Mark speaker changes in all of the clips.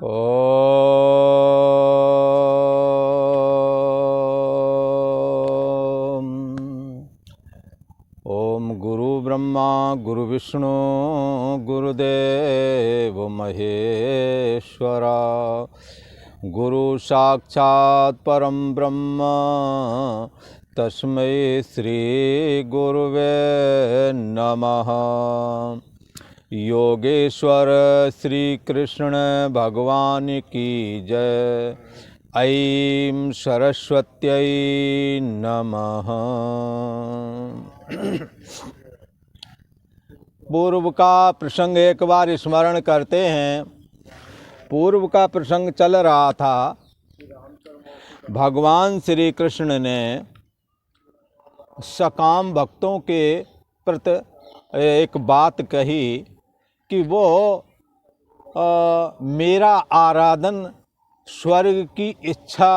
Speaker 1: ओम ओम गुरु ब्रह्मा गुरु विष्णु गुरुदेव महेश्वरा गुरु साक्षात् परम ब्रह्म तस्मै श्री गुरुवे नमः। योगेश्वर श्री कृष्ण भगवान की जय। ऐं सरस्वत्यै नमः। पूर्व का प्रसंग एक बार स्मरण करते हैं। पूर्व का प्रसंग चल रहा था, भगवान श्री कृष्ण ने सकाम भक्तों के प्रति एक बात कही कि वो मेरा आराधन स्वर्ग की इच्छा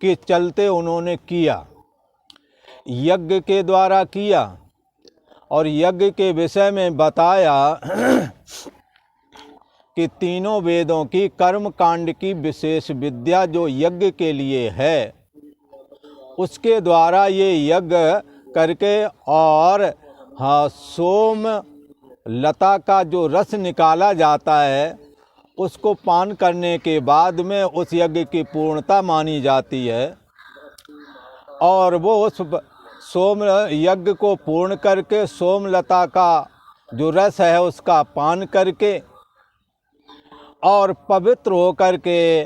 Speaker 1: के चलते उन्होंने किया, यज्ञ के द्वारा किया, और यज्ञ के विषय में बताया कि तीनों वेदों की कर्म कांड की विशेष विद्या जो यज्ञ के लिए है, उसके द्वारा ये यज्ञ करके और सोम लता का जो रस निकाला जाता है, उसको पान करने के बाद में उस यज्ञ की पूर्णता मानी जाती है। और वो उस सोम यज्ञ को पूर्ण करके सोमलता का जो रस है उसका पान करके और पवित्र होकर के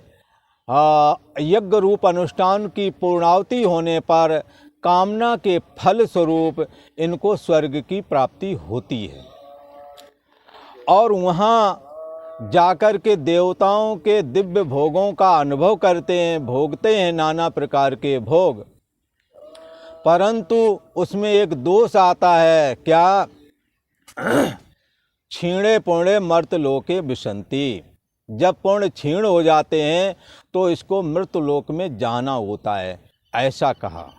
Speaker 1: यज्ञ रूप अनुष्ठान की पूर्णाहुति होने पर कामना के फल स्वरूप इनको स्वर्ग की प्राप्ति होती है। और वहाँ जाकर के देवताओं के दिव्य भोगों का अनुभव करते हैं, भोगते हैं नाना प्रकार के भोग। परंतु उसमें एक दोष आता है, क्या? क्षीणे पुण्य मर्त लोके विशन्ति। जब पुण्य क्षीण हो जाते हैं तो इसको मृत लोक में जाना होता है, ऐसा कहा।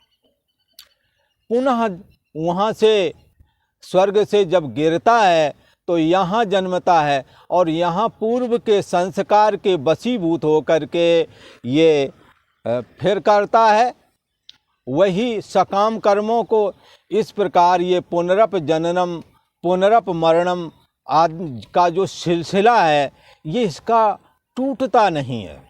Speaker 1: पुनः वहाँ से स्वर्ग से जब गिरता है तो यहाँ जन्मता है और यहाँ पूर्व के संस्कार के वशीभूत होकर के ये फिर करता है वही सकाम कर्मों को। इस प्रकार ये पुनरप जननम पुनरप मरणम आदि का जो सिलसिला है, ये इसका टूटता नहीं है।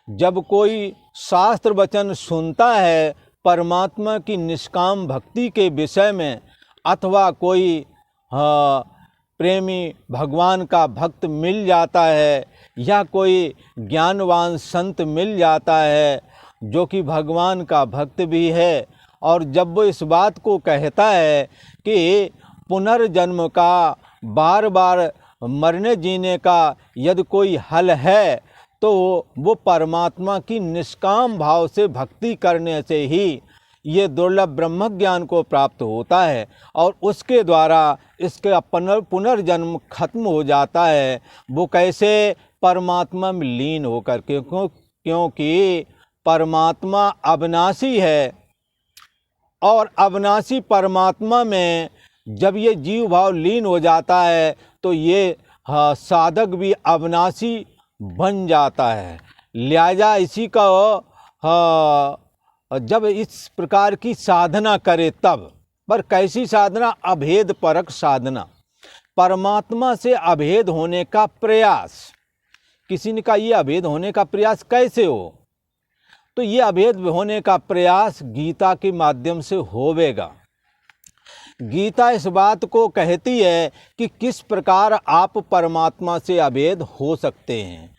Speaker 1: जब कोई शास्त्र वचन सुनता है परमात्मा की निष्काम भक्ति के विषय में, अथवा कोई प्रेमी भगवान का भक्त मिल जाता है या कोई ज्ञानवान संत मिल जाता है जो कि भगवान का भक्त भी है, और जब वो इस बात को कहता है कि पुनर्जन्म का बार बार मरने जीने का यदि कोई हल है, तो वो परमात्मा की निष्काम भाव से भक्ति करने से ही ये दुर्लभ ब्रह्म ज्ञान को प्राप्त होता है और उसके द्वारा इसके पुनर्जन्म खत्म हो जाता है। वो कैसे? परमात्मा में लीन होकर के, क्योंकि परमात्मा अविनाशी है और अविनाशी परमात्मा में जब ये जीव भाव लीन हो जाता है तो ये साधक भी अविनाशी बन जाता है। लिहाजा इसी का जब इस प्रकार की साधना करे तब, पर कैसी साधना? अभेद परक साधना, परमात्मा से अभेद होने का प्रयास। किसी ने कहा ये अभेद होने का प्रयास कैसे हो? तो ये अभेद होने का प्रयास गीता के माध्यम से होवेगा। गीता इस बात को कहती है कि किस प्रकार आप परमात्मा से अभेद हो सकते हैं।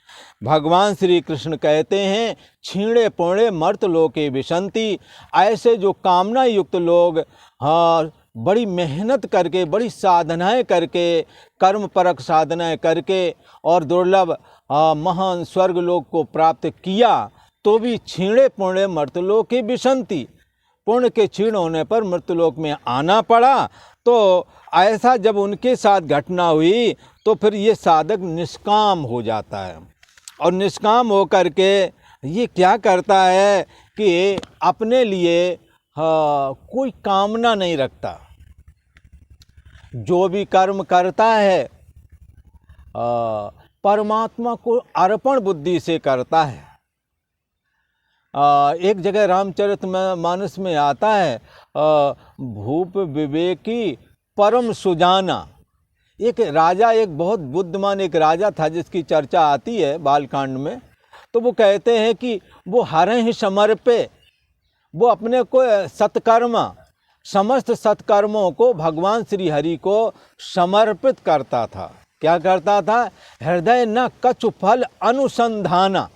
Speaker 1: भगवान श्री कृष्ण कहते हैं, क्षीणे पुण्य मर्त लोके विशन्ति। ऐसे जो कामना युक्त लोग बड़ी मेहनत करके, बड़ी साधनाएं करके, कर्म परक साधनाएं करके और दुर्लभ महान स्वर्ग लोक को प्राप्त किया, तो भी क्षीणे पुण्य मर्त लोके विशन्ति। पुण्य के क्षीण होने पर मृत्युलोक में आना पड़ा। तो ऐसा जब उनके साथ घटना हुई तो फिर ये साधक निष्काम हो जाता है, और निष्काम होकर के ये क्या करता है कि अपने लिए कोई कामना नहीं रखता। जो भी कर्म करता है परमात्मा को अर्पण बुद्धि से करता है। एक जगह रामचरितमानस में आता है, भूप विवेकी परम सुजाना। एक राजा, एक बहुत बुद्धिमान एक राजा था जिसकी चर्चा आती है बालकांड में। तो वो कहते हैं कि वो हरहि समर्पे, वो अपने को सत्कर्म, समस्त सत्कर्मों को भगवान श्री हरि को समर्पित करता था। क्या करता था? हृदय न कछु फल अनुसंधाना,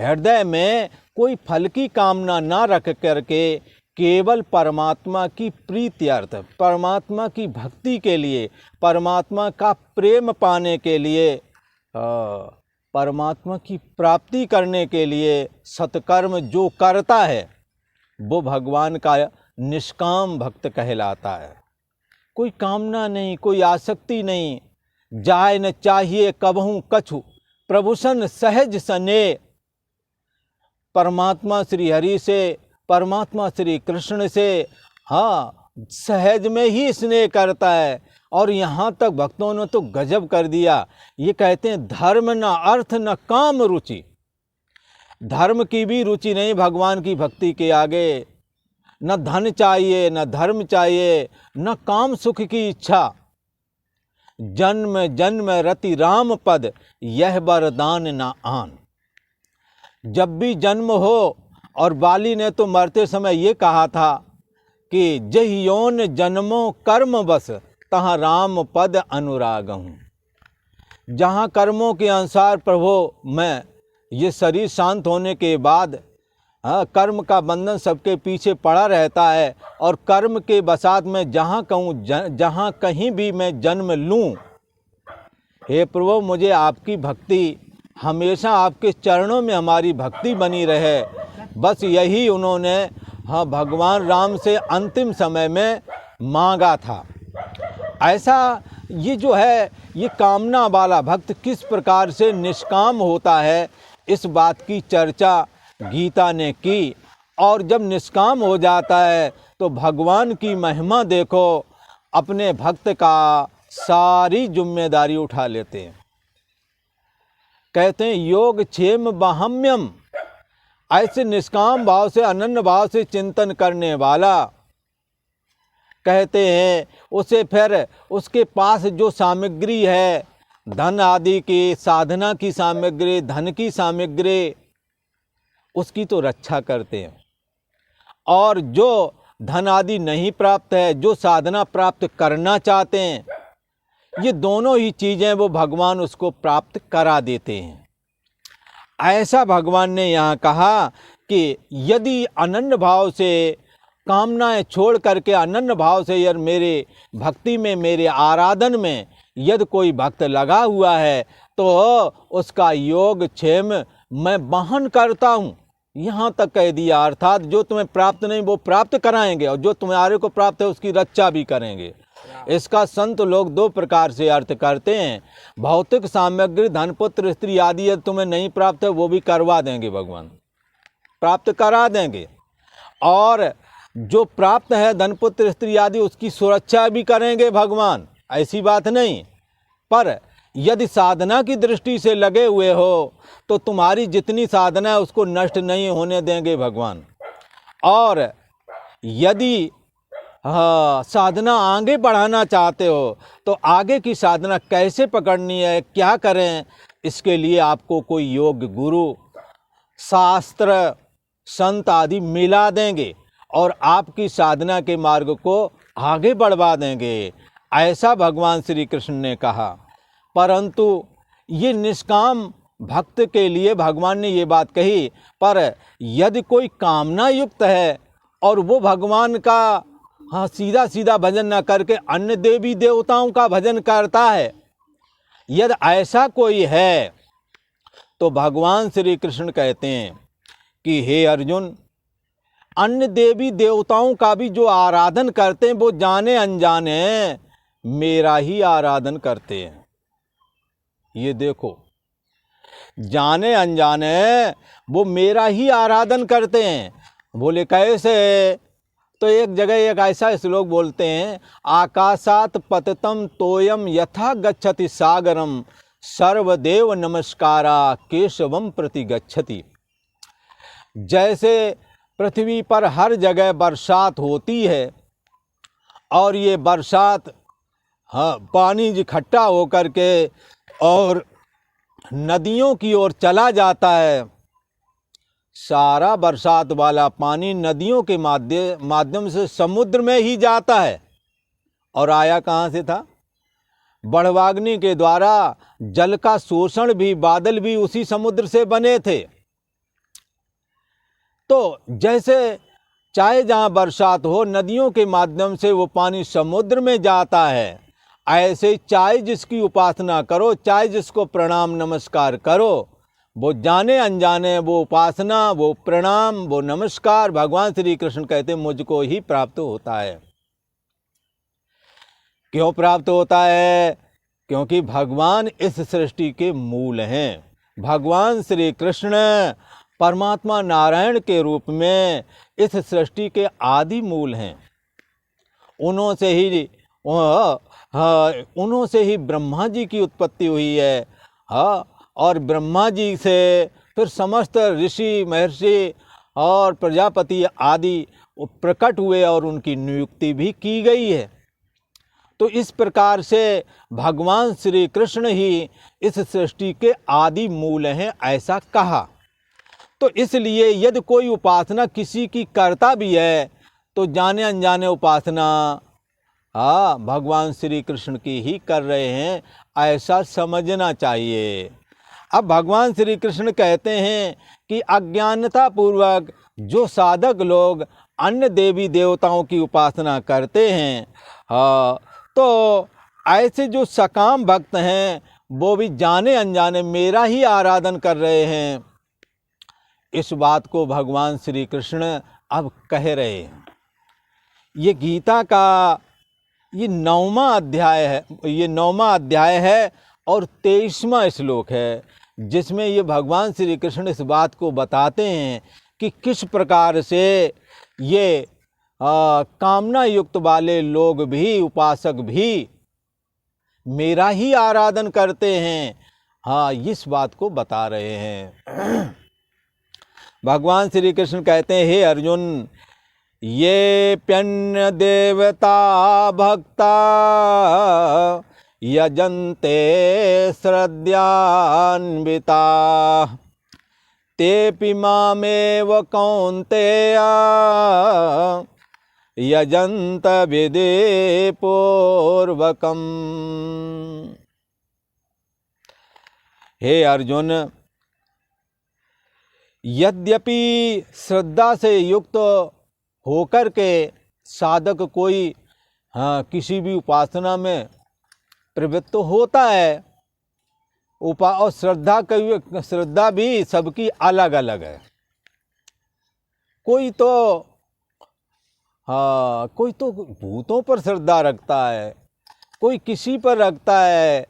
Speaker 1: हृदय में कोई फल की कामना ना रख करके केवल परमात्मा की प्रीत्यर्थ, परमात्मा की भक्ति के लिए, परमात्मा का प्रेम पाने के लिए, परमात्मा की प्राप्ति करने के लिए सत्कर्म जो करता है वो भगवान का निष्काम भक्त कहलाता है। कोई कामना नहीं, कोई आसक्ति नहीं, जाय न चाहिए कबहू कछु प्रभुसन सहज सने। परमात्मा श्री हरि से, परमात्मा श्री कृष्ण से सहज में ही स्नेह करता है। और यहाँ तक भक्तों ने तो गजब कर दिया, ये कहते हैं धर्म न अर्थ न काम रुचि। धर्म की भी रुचि नहीं भगवान की भक्ति के आगे, न धन चाहिए, न धर्म चाहिए, न काम सुख की इच्छा। जन्म जन्म रति राम पद, यह वरदान न आन। जब भी जन्म हो, और बाली ने तो मरते समय ये कहा था कि जहि योन जन्मों कर्म बस, तहाँ राम पद अनुराग हूँ। जहाँ कर्मों के अनुसार प्रभु मैं, ये शरीर शांत होने के बाद कर्म का बंधन सबके पीछे पड़ा रहता है, और कर्म के बसात में जहाँ कहूँ, जहाँ कहीं भी मैं जन्म लूँ, हे प्रभु मुझे आपकी भक्ति, हमेशा आपके चरणों में हमारी भक्ति बनी रहे। बस यही उन्होंने भगवान राम से अंतिम समय में मांगा था। ऐसा ये जो है, ये कामना वाला भक्त किस प्रकार से निष्काम होता है, इस बात की चर्चा गीता ने की। और जब निष्काम हो जाता है तो भगवान की महिमा देखो, अपने भक्त का सारी जिम्मेदारी उठा लेते हैं। कहते हैं योग क्षेम बाहम्यम, ऐसे निष्काम भाव से, अनन्य भाव से चिंतन करने वाला, कहते हैं उसे फिर उसके पास जो सामग्री है, धन आदि की, साधना की सामग्री, धन की सामग्री, उसकी तो रक्षा करते हैं। और जो धन आदि नहीं प्राप्त है, जो साधना प्राप्त करना चाहते हैं, ये दोनों ही चीज़ें वो भगवान उसको प्राप्त करा देते हैं। ऐसा भगवान ने यहाँ कहा कि यदि अनन्य भाव से, कामनाएं छोड़ करके अनन्य भाव से यार मेरे भक्ति में, मेरे आराधन में यदि कोई भक्त लगा हुआ है, तो उसका योग क्षेम मैं वहन करता हूँ, यहाँ तक कह दिया। अर्थात जो तुम्हें प्राप्त नहीं वो प्राप्त कराएंगे, और जो तुम्हारे को प्राप्त है उसकी रक्षा भी करेंगे। इसका संत लोग दो प्रकार से अर्थ करते हैं। भौतिक सामग्री, धन पुत्र स्त्री आदि यदि तुम्हें नहीं प्राप्त है वो भी करवा देंगे, भगवान प्राप्त करा देंगे। और जो प्राप्त है धन पुत्र स्त्री आदि, उसकी सुरक्षा भी करेंगे भगवान, ऐसी बात नहीं। पर यदि साधना की दृष्टि से लगे हुए हो तो तुम्हारी जितनी साधना है उसको नष्ट नहीं होने देंगे भगवान। और यदि साधना आगे बढ़ाना चाहते हो तो आगे की साधना कैसे पकड़नी है, क्या करें, इसके लिए आपको कोई योग गुरु, शास्त्र, संत आदि मिला देंगे और आपकी साधना के मार्ग को आगे बढ़वा देंगे, ऐसा भगवान श्री कृष्ण ने कहा। परंतु ये निष्काम भक्त के लिए भगवान ने ये बात कही। पर यदि कोई कामना युक्त है और वो भगवान का सीधा सीधा भजन न करके अन्य देवी देवताओं का भजन करता है, यदि ऐसा कोई है तो भगवान श्री कृष्ण कहते हैं कि हे अर्जुन, अन्य देवी देवताओं का भी जो आराधन करते हैं वो जाने अनजाने मेरा ही आराधन करते हैं। ये देखो, जाने अनजाने वो मेरा ही आराधन करते हैं। बोले कैसे? तो एक जगह एक ऐसा श्लोक बोलते हैं, आकाशात पतितम तोयम यथा गच्छति सागरम सर्वदेव नमस्कारा केशवम प्रति गच्छति। जैसे पृथ्वी पर हर जगह बरसात होती है और ये बरसात पानी इकट्ठा होकर के और नदियों की ओर चला जाता है, सारा बरसात वाला पानी नदियों के माध्यम से समुद्र में ही जाता है। और आया कहाँ से था? बड़वाग्नि के द्वारा जल का शोषण भी, बादल भी उसी समुद्र से बने थे। तो जैसे चाहे जहाँ बरसात हो, नदियों के माध्यम से वो पानी समुद्र में जाता है, ऐसे चाहे जिसकी उपासना करो, चाहे जिसको प्रणाम नमस्कार करो, वो जाने अनजाने वो उपासना, वो प्रणाम, वो नमस्कार भगवान श्री कृष्ण कहते मुझको ही प्राप्त होता है। क्यों प्राप्त होता है? क्योंकि भगवान इस सृष्टि के मूल हैं। भगवान श्री कृष्ण परमात्मा नारायण के रूप में इस सृष्टि के आदि मूल हैं। उन्हों से ही ब्रह्मा जी की उत्पत्ति हुई है। और ब्रह्मा जी से फिर समस्त ऋषि महर्षि और प्रजापति आदि प्रकट हुए और उनकी नियुक्ति भी की गई है। तो इस प्रकार से भगवान श्री कृष्ण ही इस सृष्टि के आदि मूल हैं, ऐसा कहा। तो इसलिए यदि कोई उपासना किसी की करता भी है तो जाने अनजाने उपासना भगवान श्री कृष्ण की ही कर रहे हैं, ऐसा समझना चाहिए। अब भगवान श्री कृष्ण कहते हैं कि अज्ञानता पूर्वक जो साधक लोग अन्य देवी देवताओं की उपासना करते हैं, तो ऐसे जो सकाम भक्त हैं वो भी जाने अनजाने मेरा ही आराधन कर रहे हैं। इस बात को भगवान श्री कृष्ण अब कह रहे हैं। ये गीता का ये 9वां अध्याय है और 23वां श्लोक है, जिसमें ये भगवान श्री कृष्ण इस बात को बताते हैं कि किस प्रकार से ये कामना युक्त वाले लोग भी, उपासक भी मेरा ही आराधन करते हैं। इस बात को बता रहे हैं। भगवान श्री कृष्ण कहते हैं, हे अर्जुन, ये प्यन्य देवता भक्ता यजन्ते श्रद्धान्विता तेपि मामेव कौन्तेय यजन्त विधि पूर्वकम्। हे अर्जुन, यद्यपि श्रद्धा से युक्त होकर के साधक कोई किसी भी उपासना में प्रवृत्त होता है, और श्रद्धा भी सबकी अलग अलग है। कोई तो भूतों पर श्रद्धा रखता है, कोई किसी पर रखता है,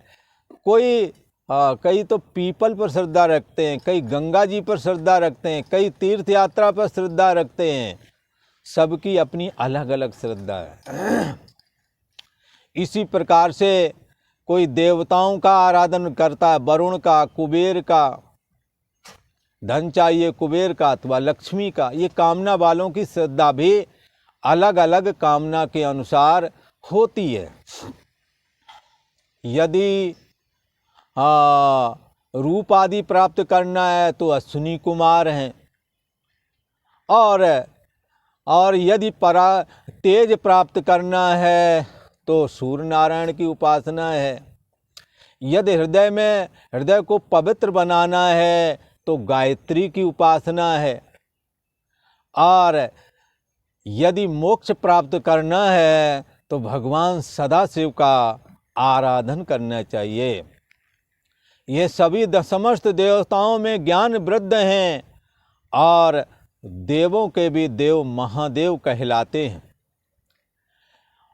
Speaker 1: कई तो पीपल पर श्रद्धा रखते हैं, कई गंगा जी पर श्रद्धा रखते हैं, कई तीर्थ यात्रा पर श्रद्धा रखते हैं। सबकी अपनी अलग अलग श्रद्धा है। इसी प्रकार से कोई देवताओं का आराधन करता है, वरुण का, कुबेर का, धन चाहिए कुबेर का अथवा लक्ष्मी का। ये कामना वालों की श्रद्धा भी अलग अलग कामना के अनुसार होती है। यदि रूप आदि प्राप्त करना है तो अश्विनी कुमार हैं, और यदि तेज प्राप्त करना है तो सूर्य नारायण की उपासना है। यदि हृदय को पवित्र बनाना है तो गायत्री की उपासना है। और यदि मोक्ष प्राप्त करना है तो भगवान सदाशिव का आराधन करना चाहिए। ये सभी समस्त देवताओं में ज्ञान वृद्ध हैं और देवों के भी देव महादेव कहलाते हैं।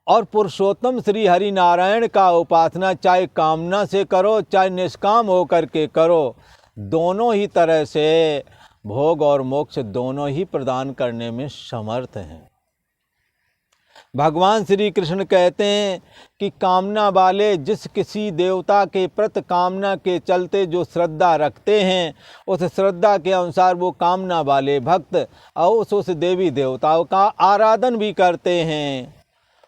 Speaker 1: और पुरुषोत्तम श्री हरि नारायण का उपासना चाहे कामना से करो चाहे निष्काम होकर के करो, दोनों ही तरह से भोग और मोक्ष दोनों ही प्रदान करने में समर्थ हैं। भगवान श्री कृष्ण कहते हैं कि कामना वाले जिस किसी देवता के प्रति कामना के चलते जो श्रद्धा रखते हैं, उस श्रद्धा के अनुसार वो कामना वाले भक्त और उस देवी देवताओं का आराधन भी करते हैं,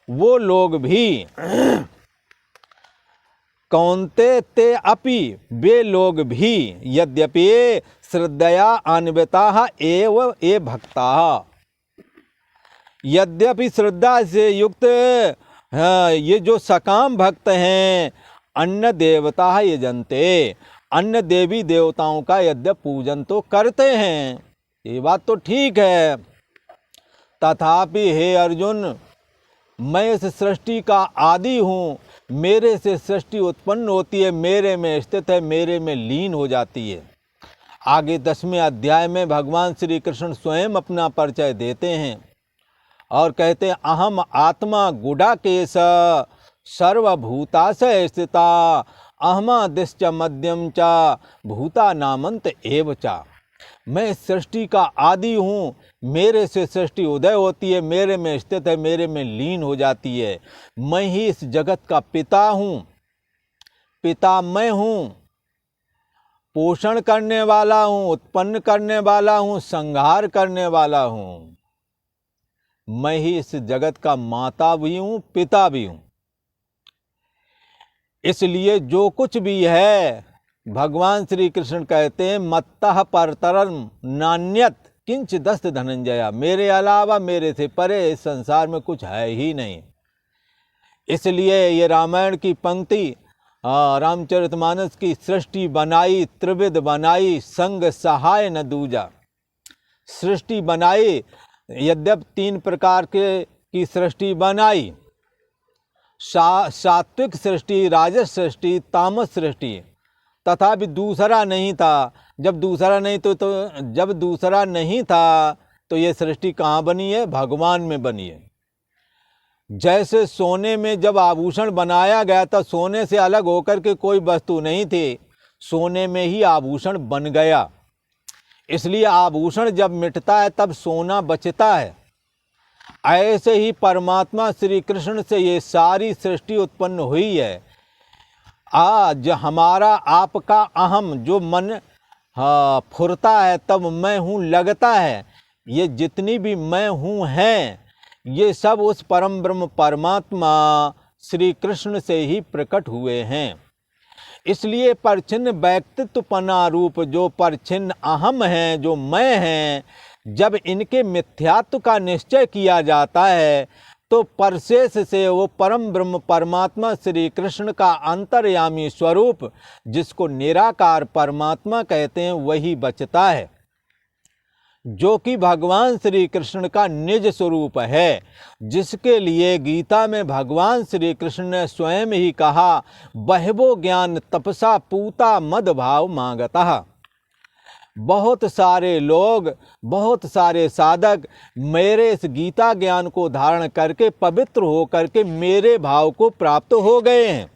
Speaker 1: वो लोग भी कौन्ते ते अपि, वे लोग भी यद्यपि श्रद्धया अन्विता एव ये भक्ता, यद्यपि श्रद्धा से युक्त ये जो सकाम भक्त हैं, अन्य देवता यजन्ते, अन्य देवी देवताओं का यद्यप पूजन तो करते हैं, ये बात तो ठीक है, तथापि हे अर्जुन, मैं इस सृष्टि का आदि हूँ, मेरे से सृष्टि उत्पन्न होती है, मेरे में स्थित है, मेरे में लीन हो जाती है। आगे 10वें अध्याय में भगवान श्री कृष्ण स्वयं अपना परिचय देते हैं और कहते हैं, अहम आत्मा गुडाकेश सर्वभूतास स्थिता अहमादिश्च मध्यम च भूता नामंत एव च। मैं सृष्टि का आदि हूँ, मेरे से सृष्टि उदय होती है, मेरे में स्थित है, मेरे में लीन हो जाती है। मैं ही इस जगत का पिता हूँ, पिता मैं हूँ, पोषण करने वाला हूँ, उत्पन्न करने वाला हूँ, संहार करने वाला हूँ। मैं ही इस जगत का माता भी हूँ, पिता भी हूँ। इसलिए जो कुछ भी है, भगवान श्री कृष्ण कहते हैं, मत्तः परतरम नान्यत किंच दस्त धनंजया, मेरे अलावा, मेरे से परे इस संसार में कुछ है ही नहीं। इसलिए ये रामायण की पंक्ति, रामचरितमानस की सृष्टि बनाई त्रिविध बनाई, संग सहाय न दूजा। सृष्टि बनाई, यद्यप 3 प्रकार की सृष्टि बनाई, सात्विक सृष्टि, राजस सृष्टि, तामस सृष्टि, तथापि दूसरा नहीं था। जब दूसरा नहीं था तो ये सृष्टि कहाँ बनी है? भगवान में बनी है। जैसे सोने में जब आभूषण बनाया गया था, सोने से अलग होकर के कोई वस्तु नहीं थी, सोने में ही आभूषण बन गया। इसलिए आभूषण जब मिटता है तब सोना बचता है। ऐसे ही परमात्मा श्री कृष्ण से ये सारी सृष्टि उत्पन्न हुई है। आज हमारा आपका अहम जो मन फुरता है, तब मैं हूँ लगता है, ये जितनी भी मैं हूँ हैं, ये सब उस परम ब्रह्म परमात्मा श्री कृष्ण से ही प्रकट हुए हैं। इसलिए परछिन्न व्यक्तित्वपना रूप जो परछिन्न अहम हैं, जो मैं हैं, जब इनके मिथ्यात्व का निश्चय किया जाता है तो परशेष से वो परम ब्रह्म परमात्मा श्री कृष्ण का अंतर्यामी स्वरूप, जिसको निराकार परमात्मा कहते हैं, वही बचता है, जो कि भगवान श्री कृष्ण का निज स्वरूप है, जिसके लिए गीता में भगवान श्री कृष्ण ने स्वयं ही कहा, बहवो ज्ञान तपसा पूता मद भाव मांगता। बहुत सारे लोग, बहुत सारे साधक मेरे इस गीता ज्ञान को धारण करके पवित्र हो करके मेरे भाव को प्राप्त हो गए हैं।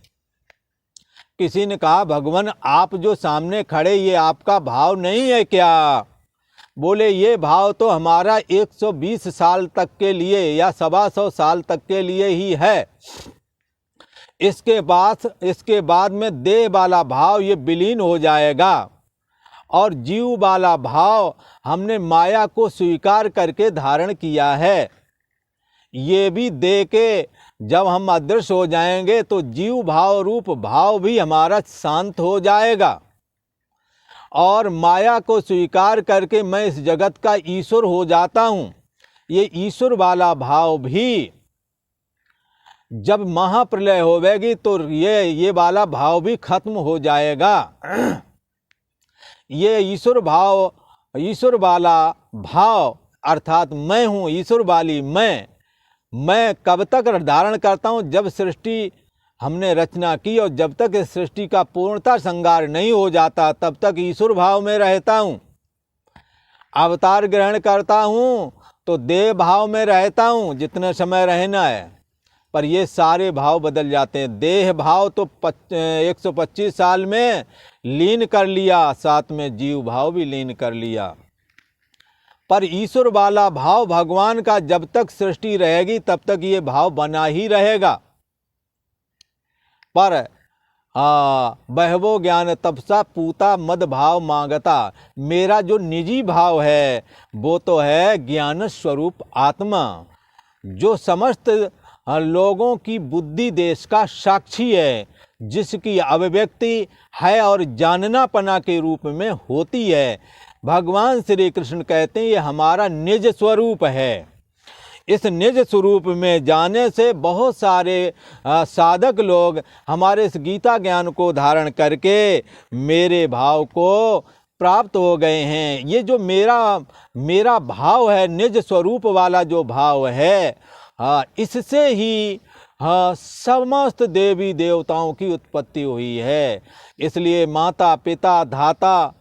Speaker 1: किसी ने कहा, भगवान आप जो सामने खड़े, ये आपका भाव नहीं है क्या? बोले, ये भाव तो हमारा 120 साल तक के लिए या 125 साल तक के लिए ही है। इसके बाद में देह वाला भाव ये विलीन हो जाएगा और जीव वाला भाव हमने माया को स्वीकार करके धारण किया है। ये भी दे के जब हम अदृश्य हो जाएंगे तो जीव भाव रूप भाव भी हमारा शांत हो जाएगा और माया को स्वीकार करके मैं इस जगत का ईश्वर हो जाता हूँ। ये ईश्वर वाला भाव भी जब महाप्रलय होवेगी तो ये वाला भाव भी खत्म हो जाएगा। ये ईश्वर वाला भाव अर्थात मैं हूँ, ईश्वर वाली मैं कब तक धारण करता हूँ? जब सृष्टि हमने रचना की और जब तक इस सृष्टि का पूर्णता श्रृंगार नहीं हो जाता, तब तक ईश्वर भाव में रहता हूँ। अवतार ग्रहण करता हूँ तो देह भाव में रहता हूँ जितने समय रहना है, पर ये सारे भाव बदल जाते हैं। देह भाव तो 125 साल में लीन कर लिया, साथ में जीव भाव भी लीन कर लिया। पर ईश्वर वाला भाव भगवान का जब तक सृष्टि रहेगी तब तक ये भाव बना ही रहेगा। पर बहवो ज्ञान तपसा पूता मद भाव मांगता, मेरा जो निजी भाव है वो तो है ज्ञान स्वरूप आत्मा, जो समस्त लोगों की बुद्धि देश का साक्षी है, जिसकी अभिव्यक्ति है और जाननापना के रूप में होती है। भगवान श्री कृष्ण कहते हैं ये हमारा निज स्वरूप है। इस निज स्वरूप में जाने से बहुत सारे साधक लोग हमारे इस गीता ज्ञान को धारण करके मेरे भाव को प्राप्त हो गए हैं। ये जो मेरा भाव है, निज स्वरूप वाला जो भाव है, इससे ही समस्त देवी देवताओं की उत्पत्ति हुई है। इसलिए माता पिता धाता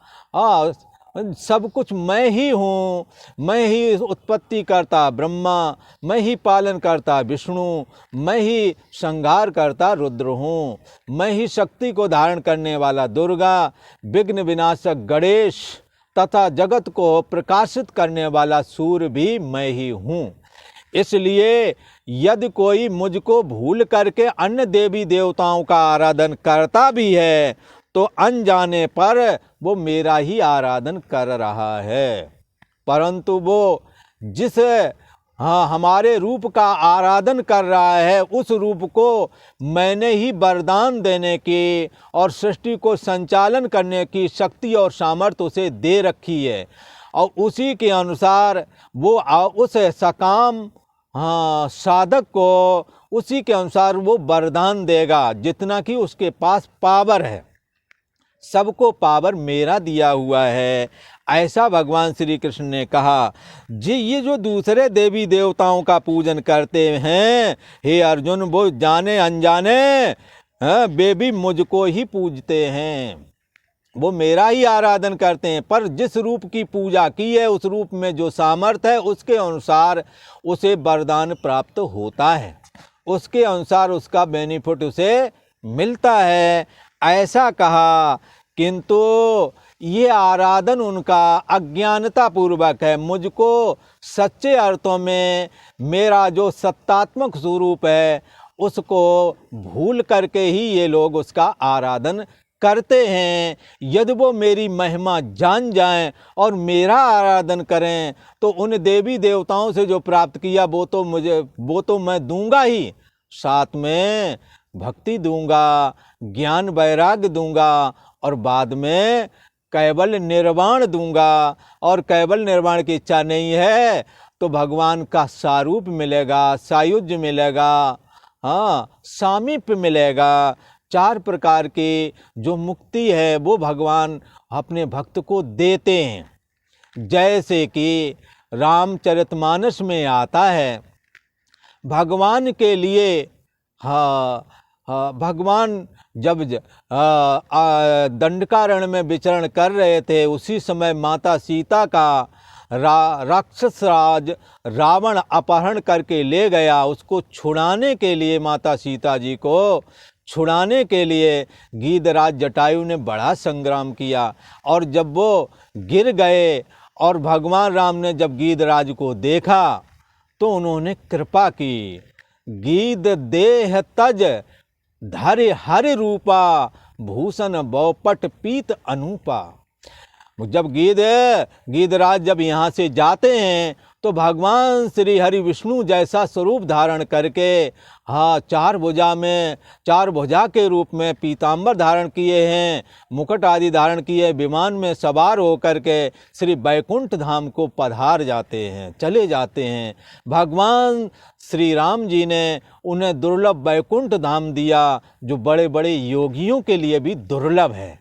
Speaker 1: सब कुछ मैं ही हूँ। मैं ही उत्पत्ति करता ब्रह्मा, मैं ही पालन करता विष्णु, मैं ही संहार करता रुद्र हूँ, मैं ही शक्ति को धारण करने वाला दुर्गा, विघ्न विनाशक गणेश तथा जगत को प्रकाशित करने वाला सूर्य भी मैं ही हूँ। इसलिए यदि कोई मुझको भूल करके अन्य देवी देवताओं का आराधन करता भी है तो अनजाने पर वो मेरा ही आराधन कर रहा है। परंतु वो जिस हमारे रूप का आराधन कर रहा है उस रूप को मैंने ही वरदान देने की और सृष्टि को संचालन करने की शक्ति और सामर्थ्य उसे दे रखी है, और उसी के अनुसार वो उस सकाम साधक को उसी के अनुसार वो वरदान देगा जितना कि उसके पास पावर है। सबको पावर मेरा दिया हुआ है, ऐसा भगवान श्री कृष्ण ने कहा। जी ये जो दूसरे देवी देवताओं का पूजन करते हैं, हे अर्जुन, वो जाने अनजाने वे भी मुझको ही पूजते हैं, वो मेरा ही आराधन करते हैं। पर जिस रूप की पूजा की है उस रूप में जो सामर्थ्य है उसके अनुसार उसे वरदान प्राप्त होता है, उसके अनुसार उसका बेनिफिट उसे मिलता है, ऐसा कहा। किंतु ये आराधन उनका अज्ञानता पूर्वक है। मुझको सच्चे अर्थों में मेरा जो सत्तात्मक स्वरूप है उसको भूल करके ही ये लोग उसका आराधन करते हैं। यदि वो मेरी महिमा जान जाएं और मेरा आराधन करें तो उन देवी देवताओं से जो प्राप्त किया वो तो मैं दूंगा ही, साथ में भक्ति दूंगा, ज्ञान वैराग्य दूंगा और बाद में केवल निर्वाण दूंगा। और केवल निर्वाण की इच्छा नहीं है तो भगवान का सारूप मिलेगा, सायुज्य मिलेगा, सामीप्य मिलेगा। 4 प्रकार की जो मुक्ति है वो भगवान अपने भक्त को देते हैं। जैसे कि रामचरितमानस में आता है, भगवान के लिए भगवान जब दंडकारण्य में विचरण कर रहे थे उसी समय माता सीता का राक्षस राज रावण अपहरण करके ले गया। उसको छुड़ाने के लिए, माता सीता जी को छुड़ाने के लिए गीधराज जटायु ने बड़ा संग्राम किया। और जब वो गिर गए और भगवान राम ने जब गीधराज को देखा तो उन्होंने कृपा की। गीध देह तज धरे हरि रूपा, भूषण बौपट पीत अनूपा। जब गीधराज जब यहाँ से जाते हैं तो भगवान श्री हरि विष्णु जैसा स्वरूप धारण करके 4 भुजा के रूप में पीताम्बर धारण किए हैं, मुकुट आदि धारण किए, विमान में सवार होकर के श्री बैकुंठ धाम को पधार जाते हैं, चले जाते हैं। भगवान श्री राम जी ने उन्हें दुर्लभ बैकुंठ धाम दिया जो बड़े बड़े योगियों के लिए भी दुर्लभ है।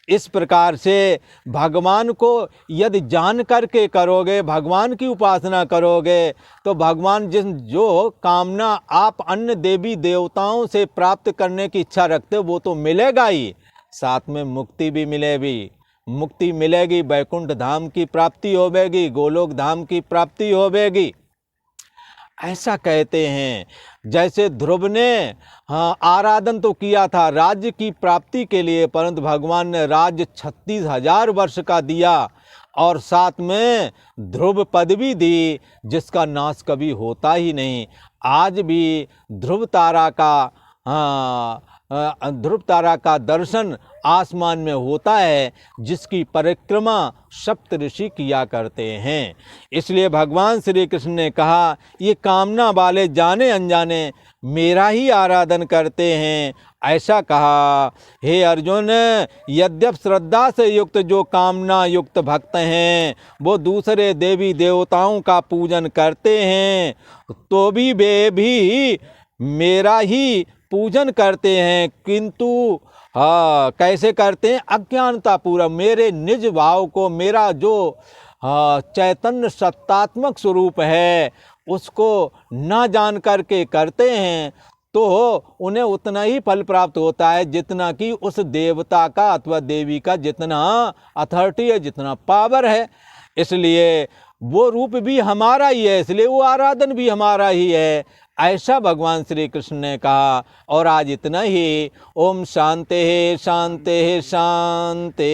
Speaker 1: इस प्रकार से भगवान को यदि जान करके करोगे, भगवान की उपासना करोगे तो भगवान जो कामना आप अन्य देवी देवताओं से प्राप्त करने की इच्छा रखते हो वो तो मिलेगा ही, साथ में मुक्ति भी मुक्ति मिलेगी, बैकुंठ धाम की प्राप्ति होवेगी, गोलोक धाम की प्राप्ति होवेगी, ऐसा कहते हैं। जैसे ध्रुव ने आराधन तो किया था राज्य की प्राप्ति के लिए, परंतु भगवान ने राज्य 36,000 वर्ष का दिया और साथ में ध्रुव पद भी दी, जिसका नाश कभी होता ही नहीं। आज भी ध्रुव तारा का दर्शन आसमान में होता है, जिसकी परिक्रमा सप्त ऋषि किया करते हैं। इसलिए भगवान श्री कृष्ण ने कहा, ये कामना वाले जाने अनजाने मेरा ही आराधन करते हैं। ऐसा कहा, हे अर्जुन, यद्यप श्रद्धा से युक्त जो कामना युक्त भक्त हैं वो दूसरे देवी देवताओं का पूजन करते हैं, तो भी वे भी मेरा ही पूजन करते हैं, किंतु कैसे करते हैं? अज्ञानता पूरा मेरे निज भाव को, मेरा जो चैतन्य सत्तात्मक स्वरूप है उसको ना जान करके करते हैं, तो उन्हें उतना ही फल प्राप्त होता है जितना कि उस देवता का अथवा देवी का जितना अथॉरिटी है, जितना पावर है। इसलिए वो रूप भी हमारा ही है, इसलिए वो आराधन भी हमारा ही है। ऐसा भगवान श्री कृष्ण ने कहा। और आज इतना ही। ओम शांति शांति शांति।